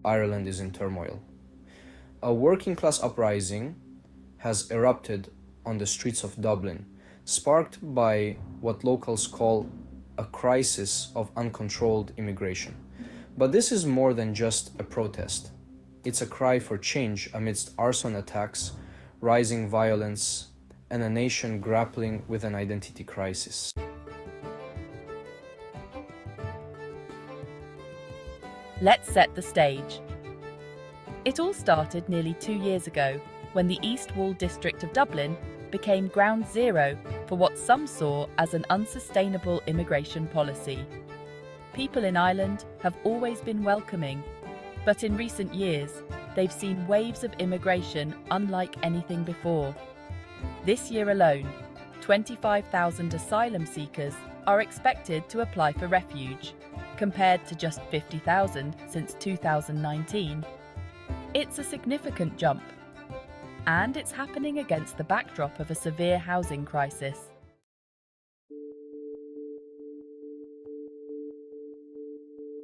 Ireland is in turmoil. A working-class uprising has erupted on the streets of Dublin, sparked by what locals call a crisis of uncontrolled immigration. But this is more than just a protest. It's a cry for change amidst arson attacks, rising violence, and a nation grappling with an identity crisis. Let's set the stage. It all started nearly 2 years ago when the East Wall district of Dublin became ground zero for what some saw as an unsustainable immigration policy. People in Ireland have always been welcoming, but in recent years, they've seen waves of immigration unlike anything before. This year alone, 25,000 asylum seekers are expected to apply for refuge, compared to just 50,000 since 2019. It's a significant jump, and it's happening against the backdrop of a severe housing crisis.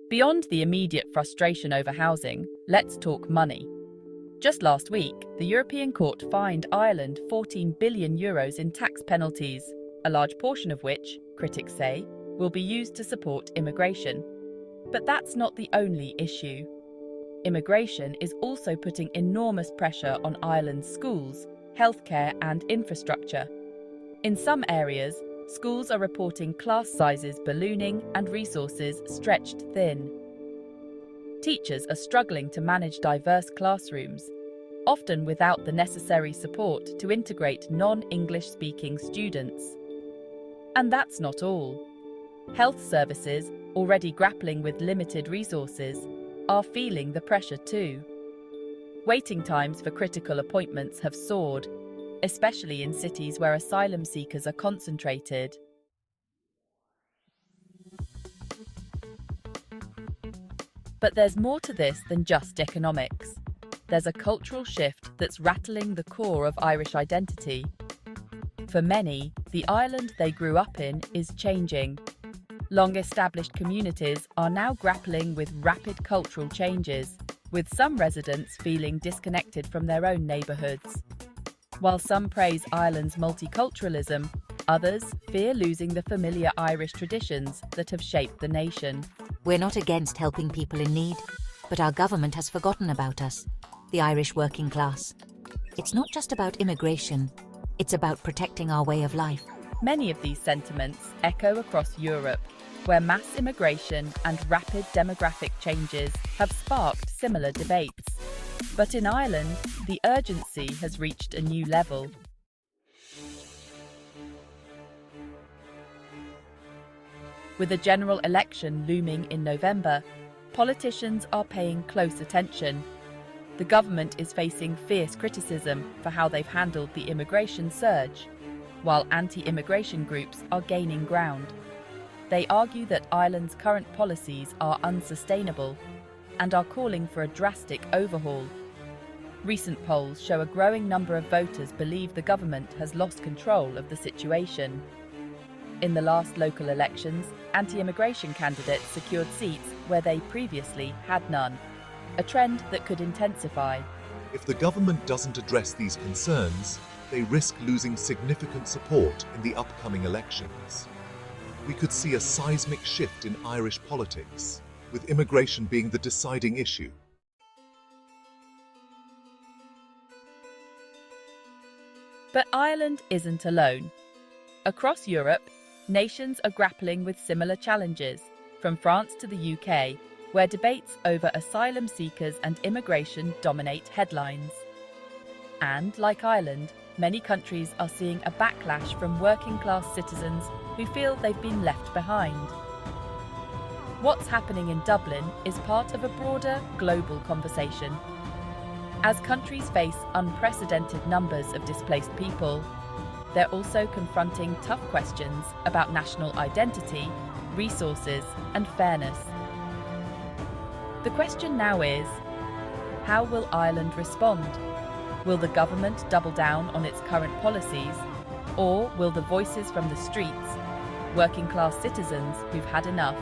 Beyond the immediate frustration over housing, let's talk money. Just last week, the European Court fined Ireland €14 billion in tax penalties, a large portion of which, critics say, will be used to support immigration. But that's not the only issue. Immigration is also putting enormous pressure on Ireland's schools, healthcare and infrastructure. In some areas, schools are reporting class sizes ballooning and resources stretched thin. Teachers are struggling to manage diverse classrooms, often without the necessary support to integrate non-English speaking students. And that's not all. Health services, already grappling with limited resources, are feeling the pressure too. Waiting times for critical appointments have soared, especially in cities where asylum seekers are concentrated. But there's more to this than just economics. There's a cultural shift that's rattling the core of Irish identity. For many, the Ireland they grew up in is changing. Long-established communities are now grappling with rapid cultural changes, with some residents feeling disconnected from their own neighbourhoods. While some praise Ireland's multiculturalism, others fear losing the familiar Irish traditions that have shaped the nation. We're not against helping people in need, but our government has forgotten about us, the Irish working class. It's not just about immigration, it's about protecting our way of life. Many of these sentiments echo across Europe, where mass immigration and rapid demographic changes have sparked similar debates. But in Ireland, the urgency has reached a new level. With a general election looming in November, politicians are paying close attention. The government is facing fierce criticism for how they've handled the immigration surge, while anti-immigration groups are gaining ground. They argue that Ireland's current policies are unsustainable and are calling for a drastic overhaul. Recent polls show a growing number of voters believe the government has lost control of the situation. In the last local elections, anti-immigration candidates secured seats where they previously had none, a trend that could intensify. If the government doesn't address these concerns, they risk losing significant support in the upcoming elections. We could see a seismic shift in Irish politics, with immigration being the deciding issue. But Ireland isn't alone. Across Europe, nations are grappling with similar challenges, from France to the UK, where debates over asylum seekers and immigration dominate headlines. And, like Ireland, many countries are seeing a backlash from working-class citizens who feel they've been left behind. What's happening in Dublin is part of a broader, global conversation. As countries face unprecedented numbers of displaced people, they're also confronting tough questions about national identity, resources, and fairness. The question now is, how will Ireland respond? Will the government double down on its current policies, or will the voices from the streets, working-class citizens who've had enough,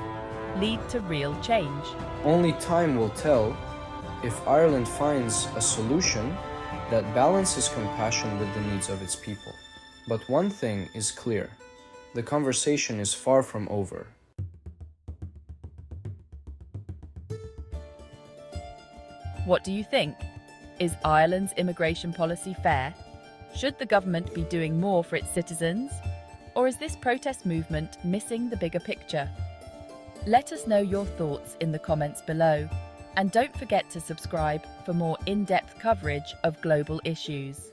lead to real change? Only time will tell, if Ireland finds a solution that balances compassion with the needs of its people. But one thing is clear: the conversation is far from over. What do you think? Is Ireland's immigration policy fair? Should the government be doing more for its citizens? Or is this protest movement missing the bigger picture? Let us know your thoughts in the comments below. And don't forget to subscribe for more in-depth coverage of global issues.